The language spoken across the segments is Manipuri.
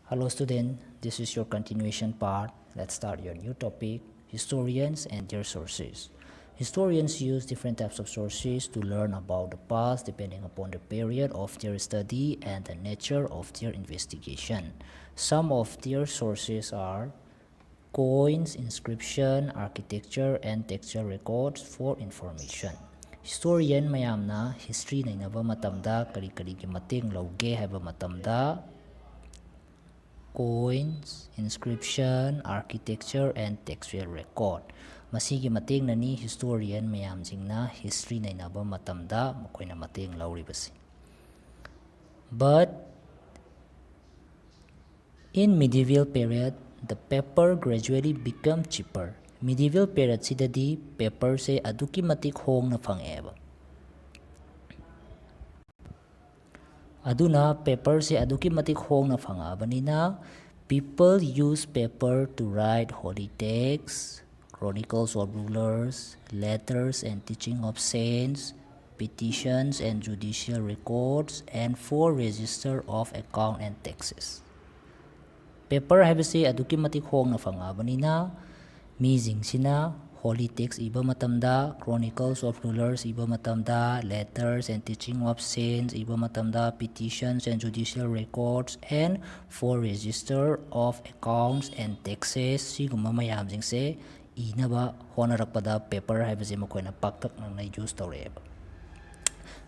Hello student, this is your continuation part. Let's start your new topic, historians and their sources. Historians use different types of sources to learn about the past depending upon the period of their study and the nature of their investigation. Some of their sources are coins, inscription, architecture, and textual records for information. Historian mayamna history nainaba matamda kari-karigi mateng lauge haiba matamda coins, inscription, architecture, and textual record. Masigi mateng nani historian mayamjingna history nainaba matamda makoina mateng lauribasi. But in medieval period, the paper gradually become cheaper. Medieval period sidadi paper se aduki matik hong na phangeba. Aduna paper se aduki matik hong na phangabanina, people use paper to write holy texts, chronicles of rulers, letters and teaching of saints, petitions and judicial records, and for register of account and taxes. Paper haibase aduki matik hong na phangabanina, mijingsina holy texts iba matamda, chronicles of rulers iba matamda, letters and teaching of saints iba matamda, petitions and judicial records, and for register of accounts and taxes siguma mayamjingse inaba honarakpada paper haibase makoina paktak nangna use tawreba.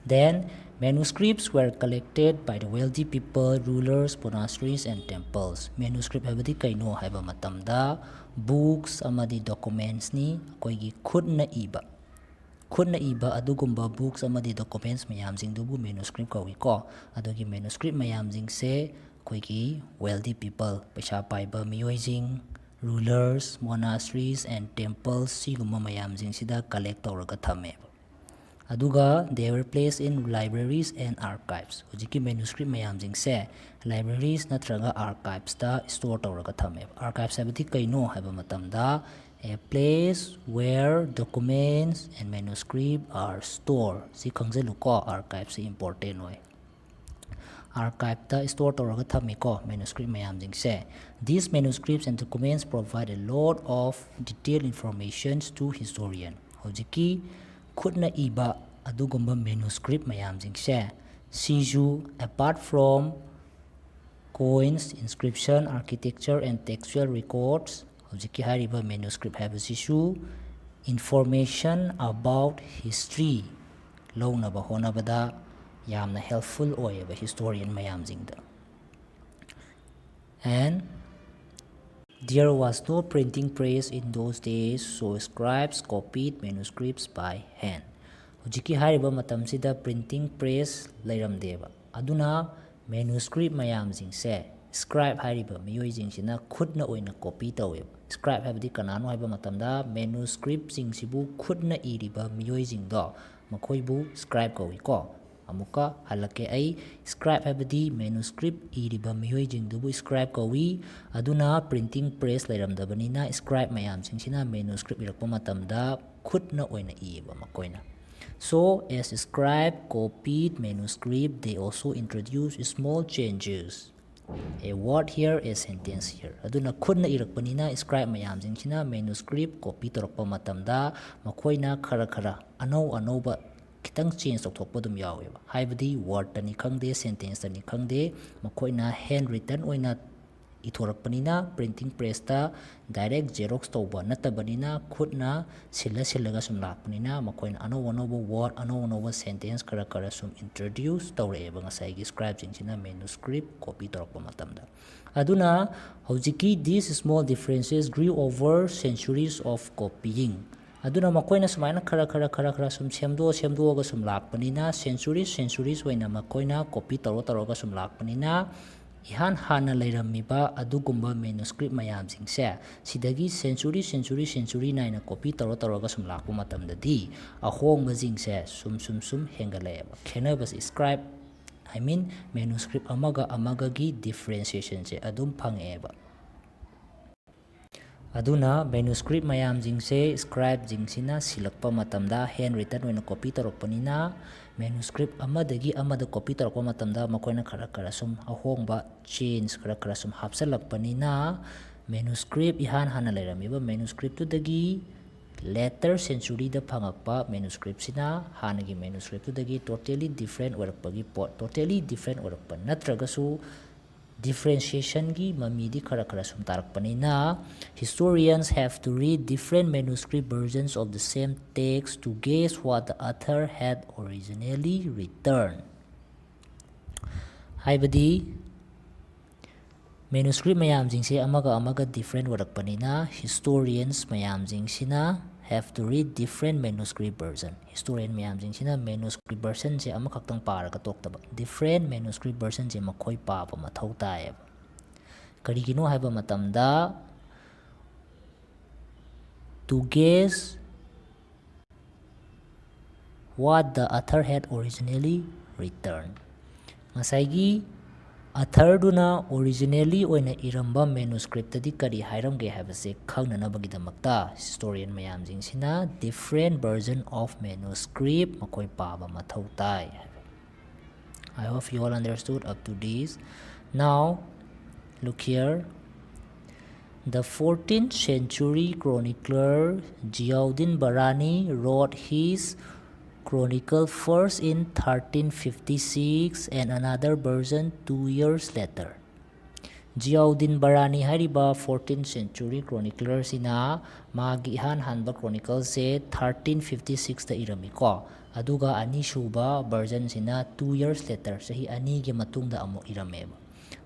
Then, manuscripts were collected by the wealthy people, rulers, monasteries, and temples. Manuscript habadi kaino haiba matamda books amadi documents ni koigi khudna iba. Khudna iba adugumba books amadi documents mayamjing dubu manuscript kawi ko. Adugi manuscript mayamjing se koigi wealthy people, paisa paiba miyoijing, rulers, monasteries, and temples siguma mayamjing sida collect tawraga thame. Aduga they were placed in libraries and archives. Hujiki manuscript mayamjing se libraries natraga archives ta store tawraga thame. Archives habati kaino haiba matamda a place where documents and manuscript are stored. Si khangjalu ko archives is important way. Archive ta store tawraga thame ko manuscript mayamjing se. These manuscripts and documents provide a lot of detailed information to historian. Hujiki khudna iba adugumba manuscript mayamjing se siju apart from coins, inscription, architecture, and textual records hujiki hariba manuscript habasishu information about history launaba honabada yamna helpful oyeba historian mayamjingda. And there was no printing press in those days, so scribes copied manuscripts by hand. Hujiki hariba matamsida printing press leiramdeba. Aduna manuscript mayamjing se scribe hariba miyoijing sina khudna oina copy taweb. Scribe habadi kanano haiba matamda manuscript jing sibu khudna iriba miyoijing do makoibu scribe kawi ko. Amuka halake ay scribe habadi manuscript iriba miyoijing dubu scribe kawi aduna printing press leiramdabanina scribe mayamjing sina manuscript irakpa matamda khudna oina iba makoina. So as scribe copied manuscript, they also introduced small changes. A word here, a sentence here. Aduna khudna irakpanina scribe mayamjing sina manuscript copy torakpa matamda makoina khara anau kitang change tawthokpa dum yaweba. Haibadi word tani khangde, sentence tani khangde makoina handwritten oina ithorakpanina printing press ta direct xerox tawba natabanina khudna sillaga sum lakpanina makoina anau word anau sentence kara sum introduce tawraeba ngasai scribe jingsina manuscript copy torakpa matamda. Aduna hojiki these small differences grew over centuries of copying. Aduna makoina sumaina kara sum semdoga sum lakpanina centuries waina makoina copy tawraga sum lakpanina ihan hana leiramiba adugumba manuscript mayamjing se sidagi century naina copy tawraga sum lakpa matamdadi ahongba jingse sum hengalaeba khenabas scribe manuscript amaga gi differentiation se adum phangeba. aduna manuscript mayam jingse scribe jingsina silakpa matamda handwritten oina copy torokpanina manuscript amadagi amada copy torokpa matamda makoina khara sum ahongba change khara sum hapsalakpanina manuscript ihan hana leiramiba manuscript tudagi later century da phangakpa manuscript sina hanagi manuscript tudagi totally different oirakpagi pot totally different oirakpa natragasu differentiation gi mamidi khara sum tarakpanina historians have to read different manuscript versions of the same text to guess what the author had originally written. Haibadi manuscript mayam jingse amaga different warakpanina historians mayam jingsina have to read different manuscript version. Historian mayam jingsina manuscript version je amakhaktang paraga toktaba different manuscript version je makhoi paba mathau tae karigino haiba matamda to guess what the author had originally written. Ngasaigi author duna originally oina iramba manuscript tadi kari hairamge habase khangnanabagidamata historian mayam jingsina different version of manuscript makoi paba mathau tai. I hope you all understood up to this. Now look here. The 14th century chronicler Ziauddin Barani wrote his chronicle first in 1356 and another version 2 years later. Ziauddin Barani hariba 14th century chronicler sina magi ihan hanba chronicle se 1356 da irami ko aduga ani shuba version sina 2 years later sahi ani ge matungda amo irameba.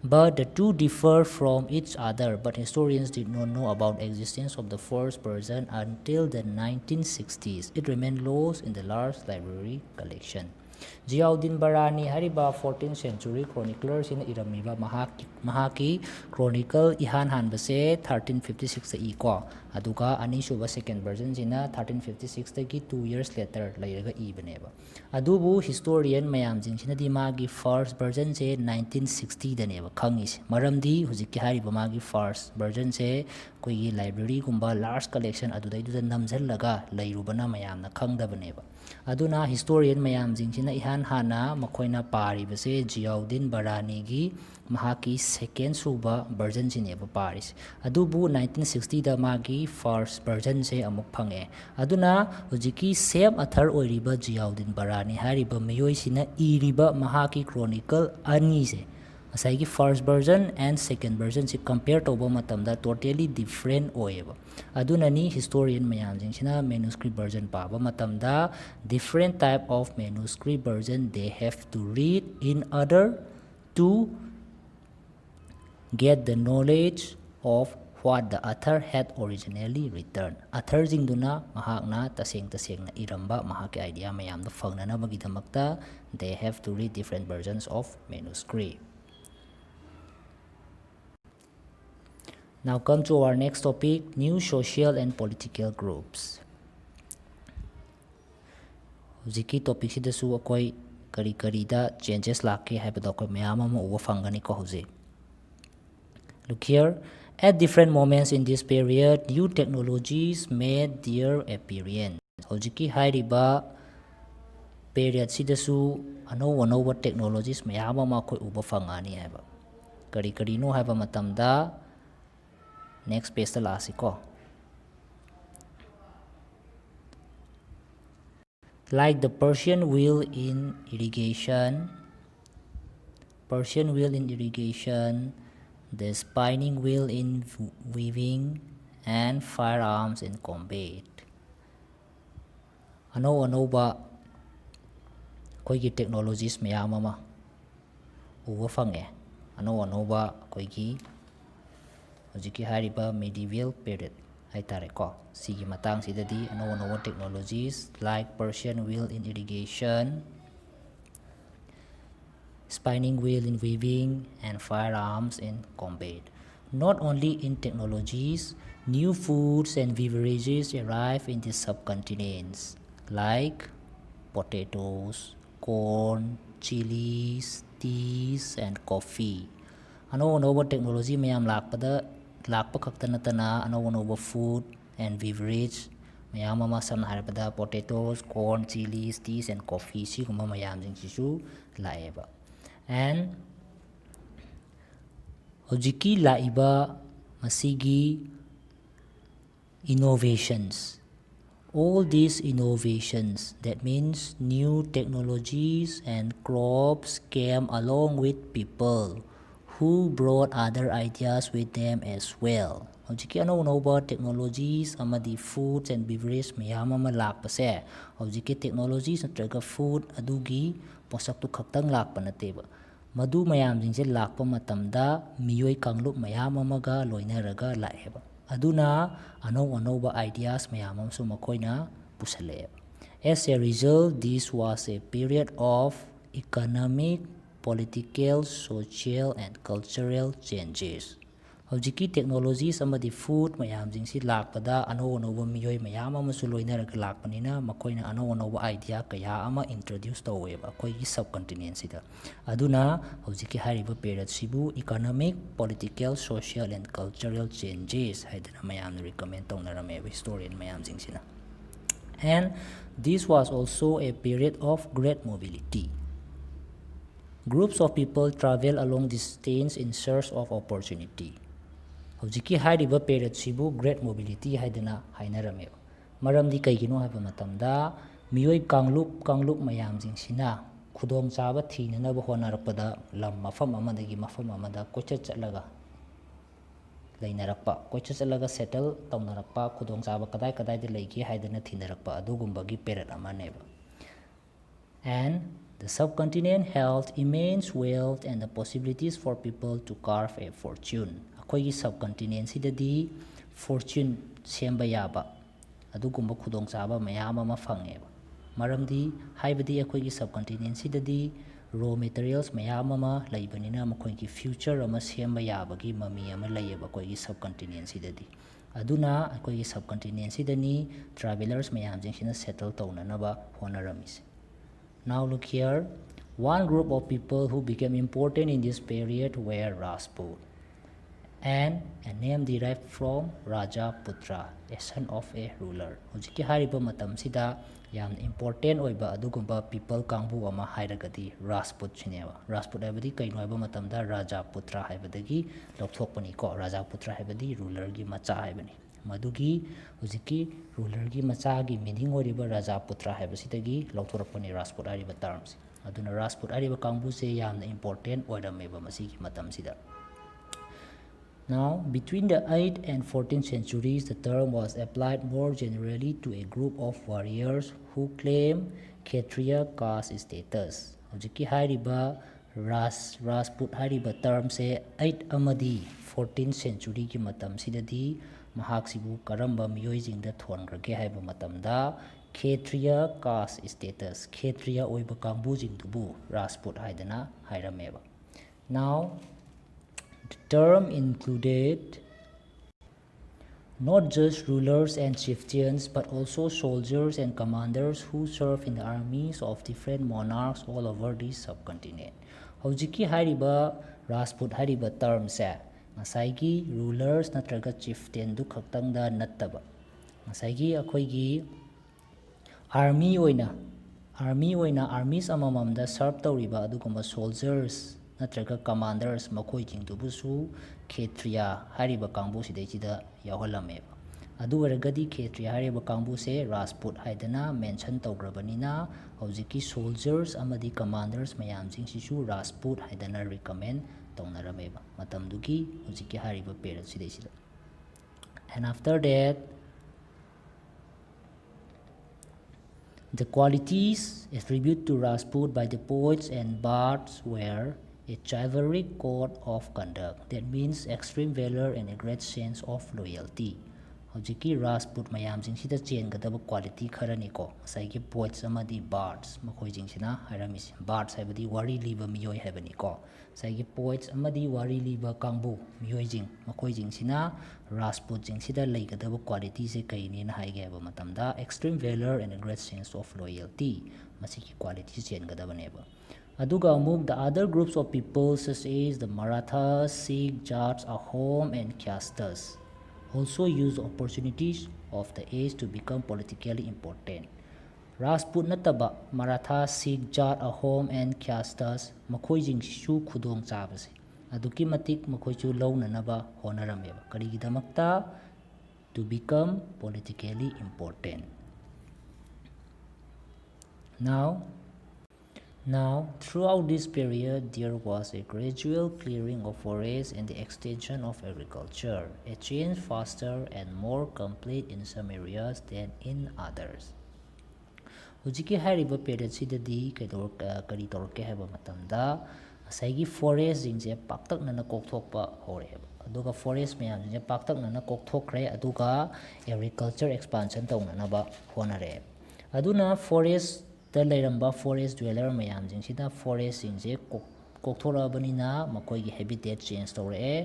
But the two differ from each other, but historians did not know about existence of the first version until the 1960s. It remained lost in the large library collection. Ziauddin Barani hariba 14th century chronicler sina iramiba mahaki chronicle ihan hanbase 1356 sa iko aduga ani suba second version sina 1356 tagi 2 years later lairaga ibaneba adubu historian mayam jingsina di magi first version se 1960 daneba khangis maramdi hujikki hariba magi first version se koigi library gumba large collection adudai du namjallaga lairubana mayamna khangdabaneba aduna historian mayam jingsina ihan hana makoina paribase Ziauddin Barani gi mahaki second suba version sineba paris adubu 1960 da magi first version se amuk phange aduna hujiki same author oiriba Ziauddin Barani hariba mayoi sina iriba mahaki chronicle ani se asaigi first version and second version se compare toba matamda totally different oeba adunani historian mayam jingsina manuscript version paba matamda different type of manuscript version they have to read in order to get the knowledge of what the author had originally written. Author jingduna mahakna tasengna iramba mahaki idea mayamda fangnanabagidamagta they have to read different versions of manuscript. Now come to our next topic, new social and political groups. Hujiki topic sidasu akoi kari da changes lake haibada akoi mayam ama uba fangani ko hujik. Look here, at different moments in this period, new technologies made their appearance. Hojiki hairiba period sidasu ano technologies mayam ama akoi uba fangani haiba. Kari no haiba matamda next page ta lasiko. Like the Persian wheel in irrigation, the spinning wheel in weaving, and firearms in combat. Ano koigi technologies mayam ama uba fange. Ano koigi hojiki hariba medieval period haitare ko sigi matang sidadi ano technologies like Persian wheel in irrigation, spinning wheel in weaving, and firearms in combat. Not only in technologies, new foods and beverages arrive in the subcontinents like potatoes, corn, chilies, teas, and coffee. Ano technology mayam lakpada lakpa khakta natana anova food and beverage mayam ama samna harabada potatoes, corn, chilies, teas and coffee siguma mayam jingsisu laeba. And hojiki laiba masigi innovations, all these innovations, that means new technologies and crops, came along with people who brought other ideas with them as well. Hojiki anova technologies amadi foods and beverage mayam ama lakpase hojiki technologies natraga food adugi posaktu khaktang lakpa nateba madu mayam jingse lakpa matamda miyoi kanglup mayam amaga loinaraga laeba aduna anova ideas mayam amsu makoina pusale. As a result, this was a period of economic, political, social and cultural changes. Hojiki technologies amadi food mayam jingsi lakpada anova miyoi mayam amasu loinaraga lakpanina makoina anova idea kaya ama introduce taweba koigi subcontinent sida aduna hojiki hariba period sibu economic, political, social and cultural changes haidana mayam recommend tawnarame historian mayam jingsina. And this was also a period of great mobility. Groups of people travel along distance in search of opportunity. Hojiki hariba period sibu great mobility haidana hainarame maramdi kaigino haiba matamda miyoi kanglup mayam jingsina khudong chaba thinanaba honarakpada lam mafam amadagi mafam amada koichat chatlaga lainarakpa koichat chatlaga settle tawnarakpa khudong chaba kadai de leigi haidana thinarakpa adugumbagi period amaneba. And the subcontinent held immense wealth and the possibilities for people to carve a fortune. Akoigi subcontinent sidadi fortune semba yaba adugumba khudong chaba mayam ama phangeba maramdi haibadi akoigi subcontinent sidadi raw materials mayam ama laibanina makoigi future ama semba yabagi mami ama layeba akoigi subcontinent sidadi aduna akoigi subcontinent sidani travelers mayam jingsina settle tawnanaba honaramise. Now look here, one group of people who became important in this period were Rajput, and a name derived from Raja Putra, a son of a ruler. Hojiki hariba matam sida yam important oiba adugumba people kangbu ama hairagadi Rajput chineba. Rajput haibadi kaino haiba matamda Raja Putra haibadagi lopthokpani ko. Raja Putra haibadi ruler gi macha haibani. Madugi hojiki ruler gi macha gi meaning oriba Raja Putra haibasidagi lopthorakpani Rajput hariba terms. Aduna Rajput hariba kangbu se yamna important oirameba masigi matam sida. Now, between the 8th and 14th centuries, the term was applied more generally to a group of warriors who claimed Kshatriya caste status. Hojiki hariba Rajput hariba term se 8 amadi 14th century ki matam sidadi mahak sibu karamba miyoi jingda thongrage haiba matamda Kshatriya caste status Kshatriya oiba kangbu jingdubu Rajput haidana hairameba. Now, the term included not just rulers and chieftains but also soldiers and commanders who served in the armies of different monarchs all over the subcontinent. Hojiki hariba Rajput hariba term se masaigi rulers natraga chieftain du khaktangda nattaba masaigi akoigi armies amamamda serve tawriba adugumba soldiers natraga commanders makoi jingdubusu Kshatriya hariba kangbu sidaisida yaholameba adu waragadi Kshatriya hariba kangbu se Rajput haidana mention tawgrabanina hojiki soldiers amadi commanders mayam jingsisu Rajput haidana recommend tawnarameba matamdugi hojiki hariba period sidaisida. And after that, the qualities attributed to Rajput by the poets and bards were a chivalric code of conduct, that means extreme valor and a great sense of loyalty. Hojiki Rajput mayam jingsida chengadaba quality kharani ko saigi poets amadi bards makoi jingsina haramis bards haibadi wari liba miyoi haibani ko saigi poets amadi wari liba kangbu miyoi jing makoi jingsina Rajput jingsida leigadaba quality se kaini na haige ba matamda extreme valor and a great sense of loyalty masiki quality chengadaba neba. Aduga amuk the other groups of people such as the Marathas, Sikh, Jats, Ahom and Khyastas also used opportunities of the age to become politically important. Rajput nataba Maratha, Sikh, Jat, Ahom and Khyastas makhojingsisu khudong chabase aduki matik makhoichu launanaba honarameba karigidamakta to become politically important. Now, throughout this period, there was a gradual clearing of forests and the extension of agriculture, a change faster and more complete in some areas than in others. ꯍꯧꯖꯤꯛꯀꯤ ꯍꯥꯏꯔꯤꯕ ꯄꯦꯔꯤꯌꯗꯁꯤꯗꯗꯤ ꯀꯔꯤ ꯇꯧꯔꯛꯀꯦ ꯍꯥꯏꯕ ꯃꯇꯝꯗ ꯉꯁꯥꯏꯒꯤ ꯐꯣꯔꯦꯁꯁꯤꯡꯁꯦ ꯄꯥꯛꯇꯛꯅꯅ ꯀꯣꯛꯊꯣꯛꯄ ꯍꯧꯔꯛꯑꯦꯕ ꯑꯗꯨꯒ ꯐꯣꯔꯦꯁ ꯃꯌꯥꯝꯁꯤꯡꯁꯦ ꯄꯥꯛꯇꯛꯅꯅ ꯀꯣꯛꯊꯣꯛꯈ꯭ꯔꯦ ꯑꯗꯨꯒ ꯑꯦꯒ꯭ꯔꯤꯀꯜꯆꯔ ꯑꯦꯛꯁꯄꯥꯟꯁꯟ ꯇꯧꯅꯅꯕ ꯍꯣꯠꯅꯔꯛꯑꯦ ꯑꯗꯨꯅ ꯐꯣꯔꯦꯁꯇ ꯂꯩꯔꯝꯕ ꯐꯣꯔꯦꯁ ꯗ꯭ꯋꯦꯂꯔ ꯃꯌꯥꯝꯁꯤꯡꯁꯤꯗ ꯐꯣꯔꯦꯁꯁꯤꯡꯁꯦ ꯀꯣꯛꯊꯣꯔꯛꯑꯕꯅꯤꯅ ꯃꯈꯣꯏꯒꯤ ꯍꯦꯕꯤꯇꯦꯠ ꯆꯦꯟꯖ ꯇꯧꯔꯛꯑꯦ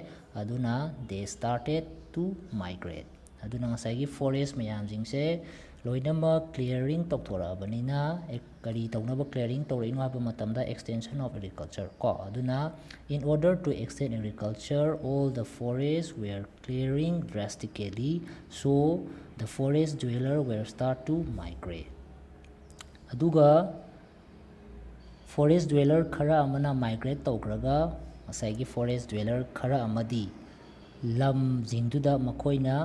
ꯑꯗꯨꯅ ꯗꯦ ꯁ꯭ꯇꯥꯔꯇꯦꯠ ꯇꯨ ꯃꯥꯏꯒ꯭ꯔꯦꯠ ꯑꯗꯨꯅ ꯉꯁꯥꯏꯒꯤ ꯐꯣꯔꯦꯁ ꯃꯌꯥꯝꯁꯤꯡꯁꯦ ꯂꯣꯏꯅꯃꯛ ꯀ꯭ꯂꯤꯌꯔꯤꯡ ꯇꯧꯊꯣꯔꯛꯑꯕꯅꯤꯅ ꯀꯔꯤ ꯇꯧꯅꯕ ꯀ꯭ꯂꯤꯌꯔꯤꯡ ꯇꯧꯔꯛꯏꯅꯣ ꯍꯥꯏꯕ ꯃꯇꯝꯗ ꯑꯦꯛꯁꯇꯦꯟꯁꯟ ꯑꯣꯐ ꯑꯦꯒ꯭ꯔꯤꯀꯜꯆꯔ ꯀꯣ ꯑꯗꯨꯅ in order to extend agriculture all the forests were clearing drastically so the forest dweller were start to migrate aduga forest dweller khara amana migrate tawgraga masai forest dweller khara amadi lam jingduda makoina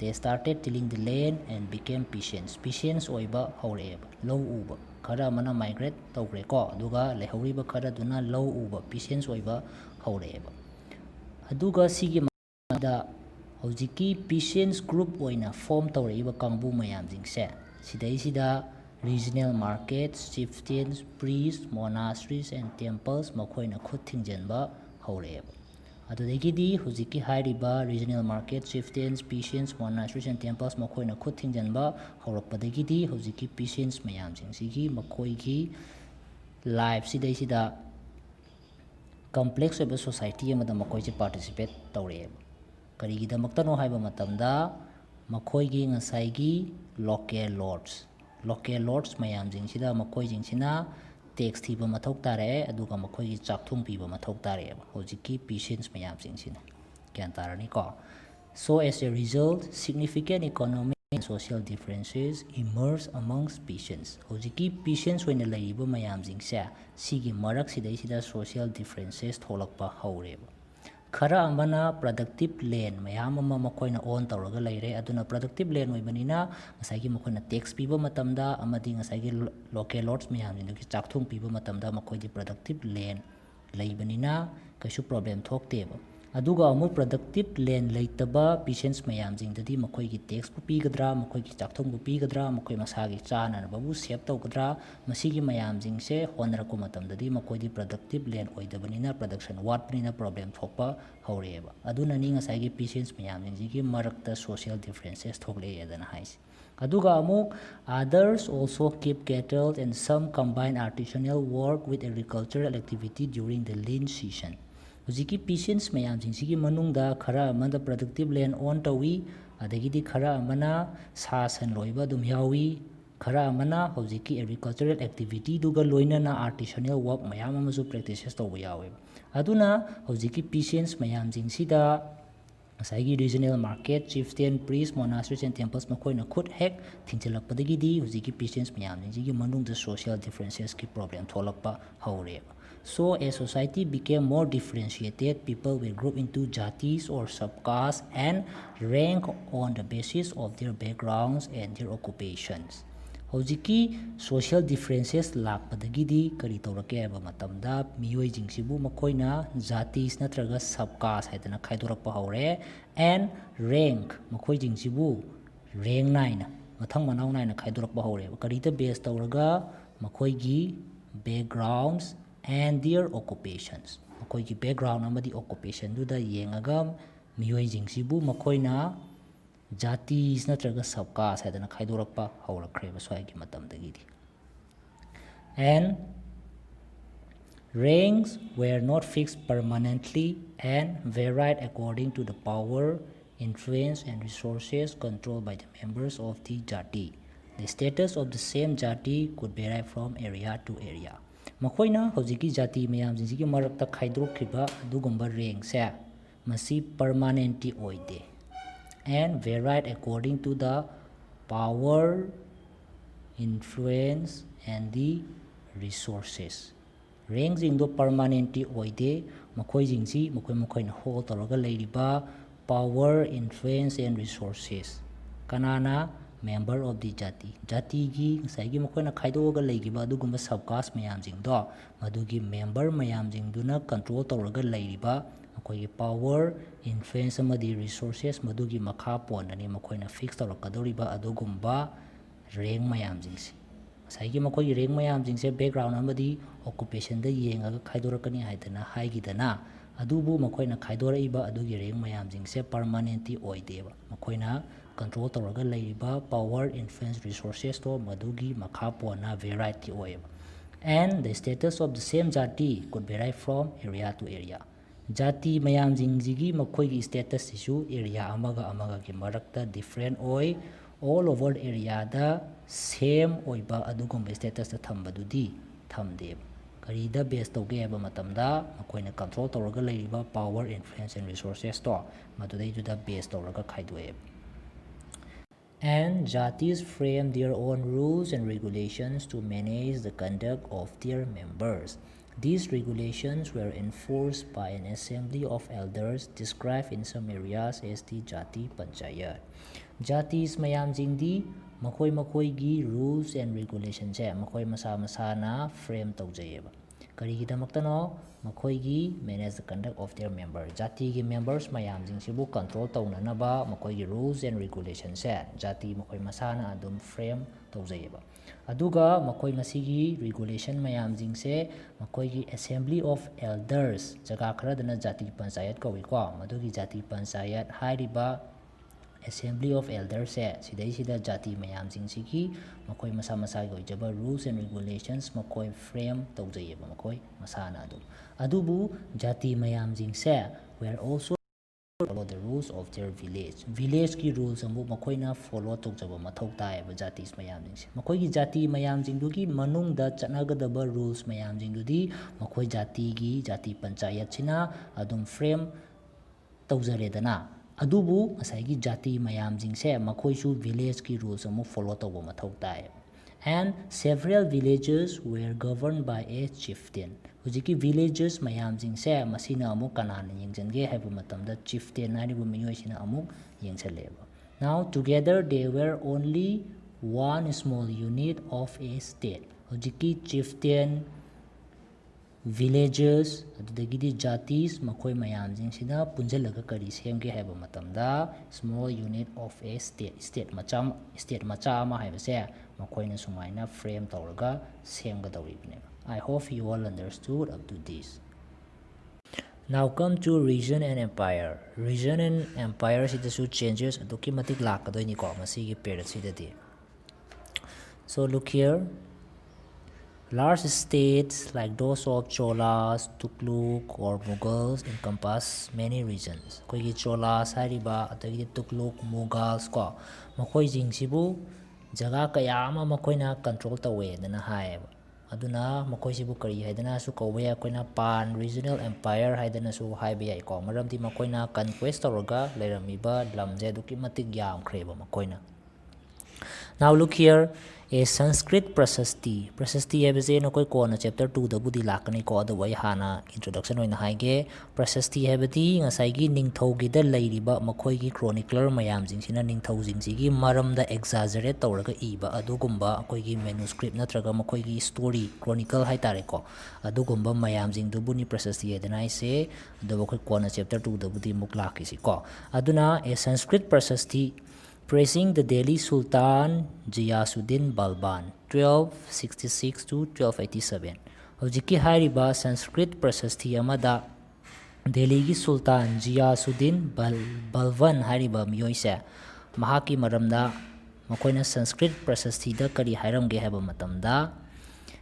they started tilling the land and became peasants oiba haureeba low uba khara amana migrate tawgre ko aduga lehoriba khara duna low uba peasants oiba haureeba aduga sigi da hojiki peasants group oina form tawreiba kangbu mayam jingse sidaisida regional markets, chieftains, priests, monasteries and temples makoina khut thingjanba haureeba adudagidi hujiki hairiba regional market, chieftains, peasants, monasteries and temples makoina khut thingjanba haurakpadagidi hujiki peasants mayam jingsigi makoigi life sidaisida complex oiba society amada makoise participate tawreeba karigidamaktano haiba matamda makoigi ngasaigi local lords mayam jingsida makoi jingsina tax thiba mathau tare aduga makoigi chakthung piba mathau tare hojiki peasants mayam jingsina kyan tarani ko so as a result significant economic and social differences emerge amongst peasants hojiki peasants oina laiba mayam jingse sigi marak sidaisida social differences tholakpa haureba khara amana productive land mayam ama makoina on tawraga leire aduna productive land oibanina ngasai gi makoina tax piba matamda amadi ngasai gi local lords mayam jingi chakthung piba matamda makoi di productive land leibanina kaisu problem thokteba aduga amu productive land leitaba peasants mayam jingdadi makoi gi tax pu pigadra makoi gi chakthung pu pigadra makoi masagi chana babu save tawgadra masigi mayam jingse honarako matamdadi makoi di productive land oidabanina production watbanina problem thokpa haureba aduna ni ngasai gi peasants mayam jingi marakta social differences thokle edana haisi aduga amuk others also keep cattle and some combine artisanal work with agricultural activity during the lean season hujiki peasants mayam jingsigi manungda khara amada productive land on tawi adagidi khara amana sa san loiba dum yawi khara amana hujiki agricultural activity duga loinana artisanal work mayam amasu practices tawba yawi aduna hujiki peasants mayam jingsida asaigi regional market chieftain priests monasteries and temples makoina khut hek thingchalakpadagidi hujiki peasants mayam jingi manungda social differences ki problem tholakpa haureba so as society became more differentiated people were grouped into jatis or subcastes and rank on the basis of their backgrounds and their occupations hojiki social differences lakpadagidi kari tawrake aba matamda miyoi jingsibu makoina jatis natraga subcaste haidana khaidorakpa haure and rank makoi jingsibu rank 9 mathang manau 9 khaidorakpa haure karita base tawraga makoigi backgrounds and their occupations makoigi background amadi occupation duda yengaga miyoi jingsibu makoina jatis natraga subcaste haidana khaidorakpa haurakhreba swaigi matamdagidi and ranks were not fixed permanently and varied according to the power influence and resources controlled by the members of the jati the status of the same jati could vary from area to area ꯃꯈꯣꯏꯅ ꯍꯧꯖꯤꯛꯀꯤ ꯖꯥꯇꯤ ꯃꯌꯥꯝꯁꯤꯡꯁꯤꯒꯤ ꯃꯔꯛꯇ ꯈꯥꯏꯗꯣꯛꯈꯤꯕ ꯑꯗꯨꯒꯨꯝꯕ ꯔꯦꯡꯁꯦ ꯃꯁꯤ ꯄꯔꯃꯥꯅꯦꯟꯇꯤ ꯑꯣꯏꯗꯦ and varied according to the power, influence and the resources. ꯔꯦꯡꯁꯤꯡꯗꯣ ꯄꯔꯃꯥꯅꯦꯟꯇꯤ ꯑꯣꯏꯗꯦ ꯃꯈꯣꯏꯁꯤꯡꯁꯤ ꯃꯈꯣꯏꯅ ꯍꯣꯜ ꯇꯧꯔꯒ ꯂꯩꯔꯤꯕ ꯄꯥꯋꯔ ꯏꯟꯐ꯭ꯂꯨꯌꯦꯟꯁ ꯑꯦꯟ ꯔꯤꯁꯣꯔꯁꯦꯁ ꯀꯅꯥꯅ ꯃꯦꯝꯕꯔ ꯑꯣꯐ ꯗꯤ ꯖꯥꯇꯤꯒꯤ ꯉꯁꯥꯏꯒꯤ ꯃꯈꯣꯏꯅ ꯈꯥꯏꯗꯣꯛꯑꯒ ꯂꯩꯈꯤꯕ ꯑꯗꯨꯒꯨꯝꯕ ꯁꯕꯀꯥꯁ ꯃꯌꯥꯝꯁꯤꯡꯗꯣ ꯃꯗꯨꯒꯤ ꯃꯦꯝꯕꯔ ꯃꯌꯥꯝꯁꯤꯡꯗꯨꯅ ꯀꯟꯇ꯭ꯔꯣꯜ ꯇꯧꯔꯒ ꯂꯩꯔꯤꯕ ꯃꯈꯣꯏꯒꯤ ꯄꯥꯋꯔ ꯏꯟꯐ꯭ꯂꯨꯌꯦꯟꯁ ꯑꯃꯗꯤ ꯔꯤꯁꯣꯔꯁꯦꯁ ꯃꯗꯨꯒꯤ ꯃꯈꯥ ꯄꯣꯟꯅꯅꯤ ꯃꯈꯣꯏꯅ ꯐꯤꯛꯁ ꯇꯧꯔꯛꯀꯗꯧꯔꯤꯕ ꯑꯗꯨꯒꯨꯝꯕ ꯔꯦꯡ ꯃꯌꯥꯝꯁꯤꯡꯁꯦ ꯉꯁꯥꯏꯒꯤ ꯃꯈꯣꯏꯒꯤ ꯔꯦꯡ ꯃꯌꯥꯝꯁꯤꯡꯁꯦ ꯕꯦꯛꯒ꯭ꯔꯥꯎꯟ ꯑꯃꯗꯤ ꯑꯣꯀꯨꯄꯦꯁꯟꯗ ꯌꯦꯡꯉꯒ ꯈꯥꯏꯗꯣꯔꯛꯀꯅꯤ ꯍꯥꯏꯈꯤꯗꯅ ꯑꯗꯨꯕꯨ ꯃꯈꯣꯏꯅ ꯈꯥꯏꯗꯣꯔꯛꯏꯕ ꯑꯗꯨꯒꯤ ꯔꯦꯡ ꯃꯌꯥꯝꯁꯤꯡꯁꯦ ꯄꯔꯃꯥꯅꯦꯟꯇꯤ ꯑꯣꯏꯗꯦꯕ ꯃꯈꯣꯏꯅ ꯀꯟꯇ꯭ꯔꯣꯜ ꯇꯧꯔꯒ ꯂꯩꯔꯤꯕ ꯄꯥꯋꯔ ꯏꯟꯐ꯭ꯂꯨꯌꯦꯟꯁ ꯔꯤꯁꯣꯔꯁꯦꯁꯇꯣ ꯃꯗꯨꯒꯤ ꯃꯈꯥ ꯄꯣꯟꯅ ꯚꯦꯔꯥꯏꯇꯤ ꯑꯣꯏꯌꯦꯕ and the status of the same jati could vary from area to area ꯖꯥꯇꯤ ꯃꯌꯥꯝꯁꯤꯡꯁꯤꯒꯤ ꯃꯈꯣꯏꯒꯤ ꯁ꯭ꯇꯦꯇꯁꯁꯤꯁꯨ ꯑꯦꯔꯤꯌꯥ ꯑꯃꯒ ꯑꯃꯒꯒꯤ ꯃꯔꯛꯇ ꯗꯤꯐ꯭ꯔꯦꯟ ꯑꯣꯏ ꯑꯣꯜ ꯑꯣꯚꯔ ꯑꯦꯔꯤꯌꯥꯗ ꯁꯦꯝ ꯑꯣꯏꯕ ꯑꯗꯨꯒꯨꯝꯕ ꯁ꯭ꯇꯦꯇꯁꯇ ꯊꯝꯕꯗꯨꯗꯤ ꯊꯝꯗꯦꯕ ꯀꯔꯤꯗ ꯕꯦꯁ ꯇꯧꯒꯦ ꯍꯥꯏꯕ ꯃꯇꯝꯗ ꯃꯈꯣꯏꯅ ꯀꯟꯇ꯭ꯔꯣꯜ ꯇꯧꯔꯒ ꯂꯩꯔꯤꯕ ꯄꯥꯋꯔ ꯏꯟꯐ꯭ꯂꯨꯌꯦꯟꯁ ꯑꯦꯟ ꯔꯤꯁꯣꯔꯁꯦꯁꯇꯣ ꯃꯗꯨꯗꯩꯗꯨꯗ ꯕꯦꯁ ꯇꯧꯔꯒ ꯈꯥꯏꯗꯣꯛꯑꯦꯕ and jatis frame their own rules and regulations to manage the conduct of their members. These regulations were enforced by an assembly of elders described in some areas as the Jati Panchayat. Jatis mayamsingdi makoigi rules and regulations makoi masana frame taujayeba. Karigidamaktano makoigi manage the conduct of their members. Jati gi members mayamsingsibu control taunanaba makoigi rules and regulations jati makoi masana adum frame taujayeba. Aduga makoi masigi regulation mayamsingse makoigi assembly of elders jaga kharadana jati panchayat kawiko madugi jati panchayat hairiba assembly of elders sidaisida jati mayamsingsigi makoi masa masagi oijaba rules and regulations makoi frame taujayeba makoi masana adubu jati mayamsingse were also follow the rules of their village ki rules amu makoina follow tawjaba mathau taeba jatis mayamsingse makoigi jati mayamsingdugi manungda chanagadaba rules mayamsingdudi makoi jati panchayat china adum frame tawjaredana adubu asaigi jati mayamsingse makoisu village ki rules amu follow tawba mathau taeba and several villages were governed by a chieftain hujiki villages mayamsingse masina amu kanana yengjange haiba matamda chieftain haibu miyoisina amu yengchaleba now together they were only one small unit of a state hujiki chieftain villages adudagidi jatis makoi mayamsingsina punjalaga kari semge haiba matamda small unit of a state macha ama haibase makoina sumaina frame tawraga semgadawribne. I hope you all understood up to this. Now come to region and empire. Region and empire sidasu changes aduki matik lakadoini ko masigi period sidadi. So look here. Large states like those of Cholas, Tukluk or Mughals encompass many regions. Koigi Cholas hariba atagi Tukluk Mughals ko makoi jingsibu jaga kaya ama makoina control tawe dana haeba aduna makoi sibu kari haidana su kawbe akoina pan regional empire haidana su haibe yai ko maramdi makoina conquest tawraga leiramiba lamje duki matik yam khreba makoina. Now look here. A Sanskrit prasasti habise nakoi kona chapter 2 da budi lakani ko da wai hana introduction oina haige prasasti habati ngasai gi ningthau gi da leiriba makoi gi chronicler mayam jing sina ningthau jing gi maram da exaggerate tawraga iba adugumba akoi gi manuscript natraga makoi gi story chronicle hai tare ko adugumba mayam jing du buni prasasti edana ise da bakoi kona chapter 2 da budi muk laki si ko aduna a Sanskrit prasasti praising the Delhi Sultan Ghiyasuddin Balban 1266 to 1287. Hojiki hariba Sanskrit prasasti amada Delhi gi Sultan Ghiyasuddin Balban hariba miyoise mahaki maramda makoina Sanskrit prasasti da kari hairamge haba matamda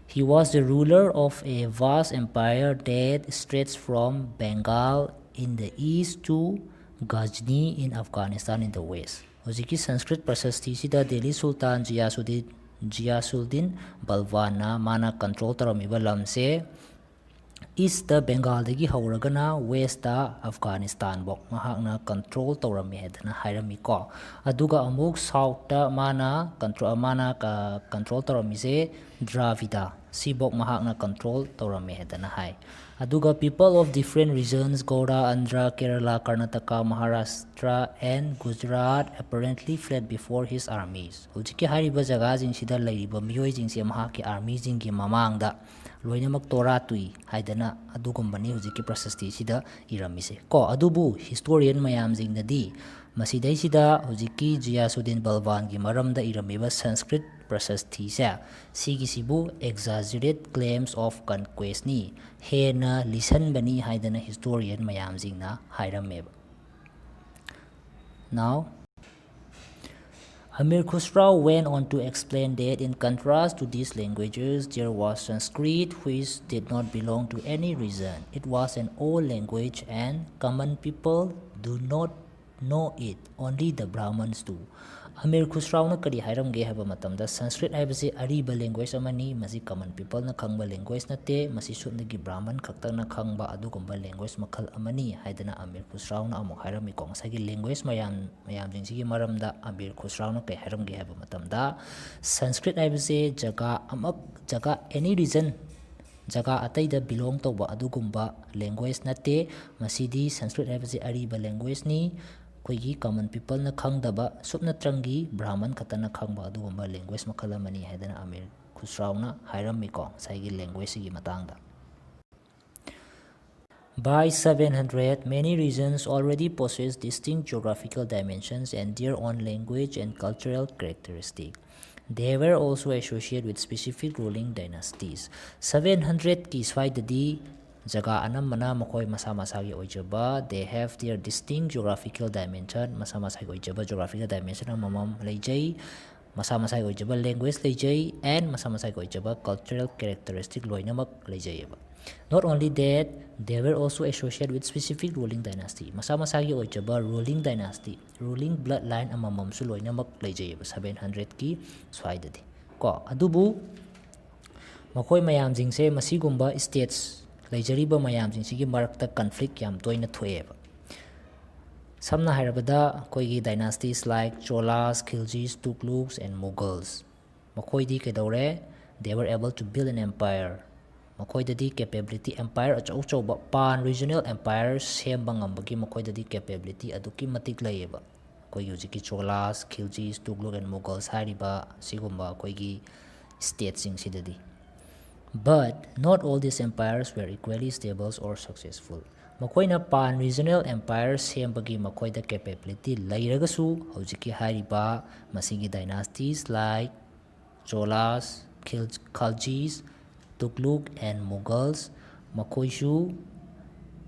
he was the ruler of a vast empire that stretched from Bengal in the east to Ghazni in Afghanistan in the west. Hojiki Sanskrit prasasti sida Delhi Sultan Ghiyasuddin Ghiyasuddin Balwanna mana control taramiba lamse East Bengal dagi hauragana West Afghanistan bok mahakna control tawrami hedana hairami ko aduga amuk South mana control tawrami se Dravida sibok mahakna control tawrami hedana hai aduga people of different regions Goda, Andhra, Kerala, Karnataka, Maharashtra and Gujarat apparently fled before his armies hujiki hariba jaga jingsida lairiba miyoi jingse mahaki army jingi mamangda loinamak tora tui haidana adugumbani hujiki prasasti sida iramise ko adubu historian mayam jingnadi masidai sida hujiki Ghiyasuddin Balwan gi maramda iramiba Sanskrit prasasti sa sigisibu exaggerate claims of conquest ni hena listen bani haidana historian mayam jingna hairameba now Amir Khusrau went on to explain that in contrast to these languages, there was Sanskrit which did not belong to any region. It was an old language and common people do not know it, only the Brahmins do. Amir Khusrau na kari hairamge haba matamda Sanskrit haibase ariba language amani masi common people na khangba language nate masi sudnagi Brahman khakta na khangba adugumba language makhal amani haidana Amir Khusrau na amuk hairami ko ngasagi language mayam jingsigi maramda Amir Khusrau na kai hairamge haba matamda Sanskrit haibase jaga any region jaga ataida belong to ba adugumba language nate masidi Sanskrit haibase ariba language ni koigi common people na khangdaba supna trangi Brahman katana khangba adugumba language makhalamani haidana Amir Khusrau na hairammi ko saigi language gi matangda By 700, many regions already possess distinct geographical dimensions and their own language and cultural characteristics. They were also associated with specific ruling dynasties. 700 ki swaidadi jaga anamana makoi masa masagi oijaba they have their distinct geographical dimension masa masagi oijaba geographical dimension amamam leijai masa masagi oijaba language leijai and masa masagi oijaba cultural characteristic loinamak leijaiba not only that they were also associated with specific ruling dynasty masa masagi oijaba ruling dynasty ruling bloodline amamam su loinamak leijaiba 700 ki swaidadi ko adubu makoi mayam jingse masigumba states leijariba mayam jingsigi marakta conflict yam toina thoeba samna hairabada koigi dynasties like Cholas, Khiljis, Tugluks and Mughals makoi di kedaure they were able to build an empire makoi dadi capability empire achau chauba pan regional empires semba ngambagi makoi dadi capability aduki matik laieba koigi hujiki Cholas, Khiljis, Tugluk and Mughals hariba sigumba koigi states sing sidadi But not all these empires were equally stable or successful. Makoina pan regional empires sembagi makoida capability lairagasu hojiki hariba masigi dynasties like Cholas, Khaljis, Tughlaq and Mughals makoishu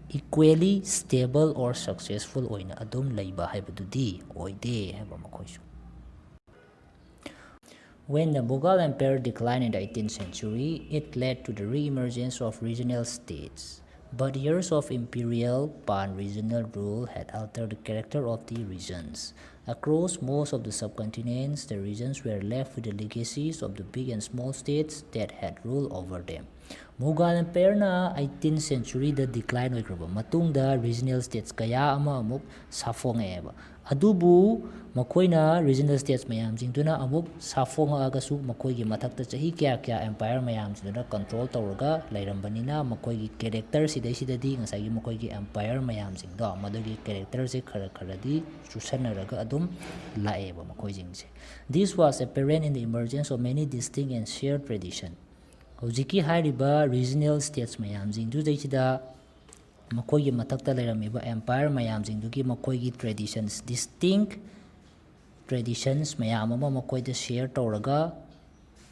equally stable or successful oina adum laiba haibadudi oide haiba makoishu. When the Mughal Empire declined in the 18th century, it led to the re-emergence of regional states. But years of imperial pan-regional rule had altered the character of the regions. Across most of the subcontinents, the regions were left with the legacies of the big and small states that had ruled over them. Mughal Empire na 18th century da decline oikraba matungda regional states kaya ama amuk safongaeba. Adubu makoina regional states mayam jingduna amuk safonga agasu makoigi mathakta chahi kya empire mayam jingduna control tawraga lairambanina makoigi character sidai ngasagi makoigi empire mayam jingdo madugi character se kharadi chusanaraga adum laeba makoi jingse. This was apparent in the emergence of many distinct and shared traditions. Hojiki hariba regional states mayam jingdu jaisida makoigi mathakta lairamiba empire mayam jingdugi makoigi traditions distinct traditions mayam ama makoida share tawraga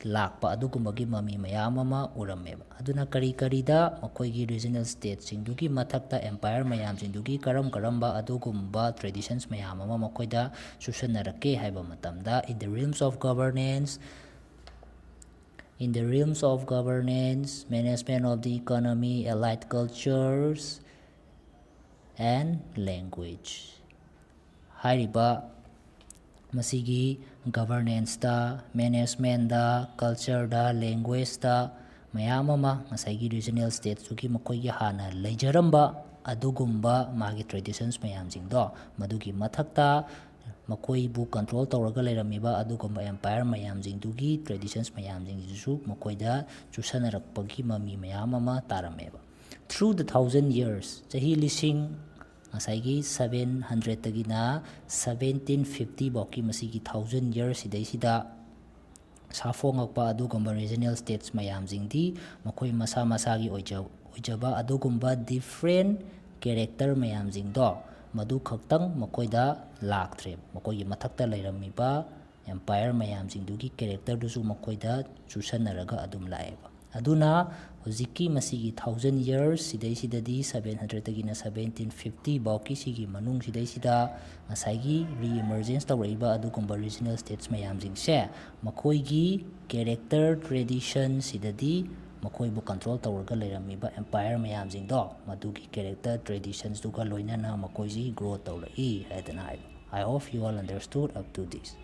lakpa adugumbagi mami mayam ama urameba aduna karida makoigi regional states jingdugi mathakta empire mayam jingdugi karamba adugumba traditions mayam ama makoida susanarake haiba matamda in the realms of governance, management of the economy, allied cultures, and language. Hariba ꯃꯁꯤꯒꯤ ꯒꯕꯔꯅꯦꯟꯁꯇ, ꯃꯦꯅꯦꯖꯃꯦꯟꯇ, ꯀꯜꯆꯔꯗ, ꯂꯦꯡꯒ꯭ꯋꯦꯖꯇ ꯃꯌꯥꯝ ꯑꯃ ꯉꯁꯥꯏꯒꯤ ꯔꯤꯖꯅꯦꯜ ꯁ꯭ꯇꯦꯠꯇꯨꯒꯤ ꯃꯈꯣꯏꯒꯤ ꯍꯥꯟꯅ ꯂꯩꯖꯔꯝꯕ ꯑꯗꯨꯒꯨꯝꯕ ꯃꯥꯒꯤ ꯇ꯭ꯔꯦꯗꯤꯁꯟꯁ ꯃꯌꯥꯝꯁꯤꯡꯗꯣ ꯃꯗꯨꯒꯤ ꯃꯊꯛꯇ ꯃꯈꯣꯏꯕꯨ ꯀꯟꯇ꯭ꯔꯣꯜ ꯇꯧꯔꯒ ꯂꯩꯔꯝꯃꯤꯕ ꯑꯗꯨꯒꯨꯝꯕ ꯑꯦꯝꯄꯥꯌꯔ ꯃꯌꯥꯝꯁꯤꯡꯗꯨꯒꯤ ꯇ꯭ꯔꯦꯗꯤꯁꯟꯁ ꯃꯌꯥꯝꯁꯤꯡꯁꯤꯁꯨ ꯃꯈꯣꯏꯗ ꯆꯨꯁꯟꯅꯔꯛꯄꯒꯤ ꯃꯃꯤ ꯃꯌꯥꯝ ꯑꯃ ꯇꯥꯔꯝꯃꯦꯕ. Through the 1,000 years, ꯆꯍꯤ ꯂꯤꯁꯤꯡ ꯉꯁꯥꯏꯒꯤ 700ꯇꯒꯤꯅ 1750 ꯐꯥꯎꯒꯤ ꯃꯁꯤꯒꯤ 1,000 years ꯁꯤꯗꯩꯁꯤꯗ ꯁꯥꯐꯣꯡꯉꯛꯄ ꯑꯗꯨꯒꯨꯝꯕ ꯔꯤꯖꯅꯦꯜ ꯁ꯭ꯇꯦꯠꯁ ꯃꯌꯥꯝꯁꯤꯡꯗꯤ ꯃꯈꯣꯏ ꯃꯁꯥ ꯃꯁꯥꯒꯤ ꯑꯣꯏꯖꯕ ꯑꯗꯨꯒꯨꯝꯕ ꯗꯤꯐ꯭ꯔꯦꯟ ꯀꯦꯔꯦꯛꯇꯔ ꯃꯌꯥꯝꯁꯤꯡꯗꯣ ꯃꯗꯨ ꯈꯛꯇꯪ ꯃꯈꯣꯏꯗ ꯂꯥꯛꯇ꯭ꯔꯦ. ꯃꯈꯣꯏꯒꯤ ꯃꯊꯛꯇ ꯂꯩꯔꯝꯃꯤꯕ ꯑꯦꯝꯄꯥꯌꯔ ꯃꯌꯥꯝꯁꯤꯡꯗꯨꯒꯤ ꯀꯦꯔꯦꯛꯇꯔꯗꯨꯁꯨ ꯃꯈꯣꯏꯗ ꯆꯨꯁꯟꯅꯔꯒ ꯑꯗꯨꯝ ꯂꯥꯛꯑꯦꯕ. ꯑꯗꯨꯅ ꯍꯧꯖꯤꯛꯀꯤ ꯃꯁꯤꯒꯤ 1,000 years ꯁꯤꯗꯩꯁꯤꯗꯗꯤ 700ꯇꯒꯤꯅ 1750 ꯐꯥꯎꯒꯤ ꯁꯤꯒꯤ ꯃꯅꯨꯡꯁꯤꯗꯩꯁꯤꯗ ꯉꯁꯥꯏꯒꯤ ꯔꯤꯏꯃꯔꯖꯦꯟꯁ ꯇꯧꯔꯛꯏꯕ ꯑꯗꯨꯒꯨꯝꯕ ꯔꯤꯖꯅꯦꯜ ꯁ꯭ꯇꯦꯠꯁ ꯃꯌꯥꯝꯁꯤꯡꯁꯦ ꯃꯈꯣꯏꯒꯤ ꯀꯦꯔꯦꯛꯇꯔ ꯇ꯭ꯔꯦꯗꯤꯁꯟ ꯁꯤꯗꯗꯤ ꯃꯈꯣꯏꯕꯨ ꯀꯟꯇ꯭ꯔꯣꯜ ꯇꯧꯔꯒ ꯂꯩꯔꯝꯃꯤꯕ ꯑꯦꯝꯄꯥꯌꯔ ꯃꯌꯥꯝꯁꯤꯡꯗꯣ ꯃꯗꯨꯒꯤ ꯀꯦꯔꯦꯛꯇꯔ ꯇ꯭ꯔꯦꯗꯤꯁꯟꯁꯇꯨꯒ ꯂꯣꯏꯅꯅ ꯃꯈꯣꯏꯁꯤ ꯒ꯭ꯔꯣ ꯇꯧꯔꯛꯏ ꯍꯥꯏꯗꯅ ꯍꯥꯏꯕ. I hope you all understood up to this.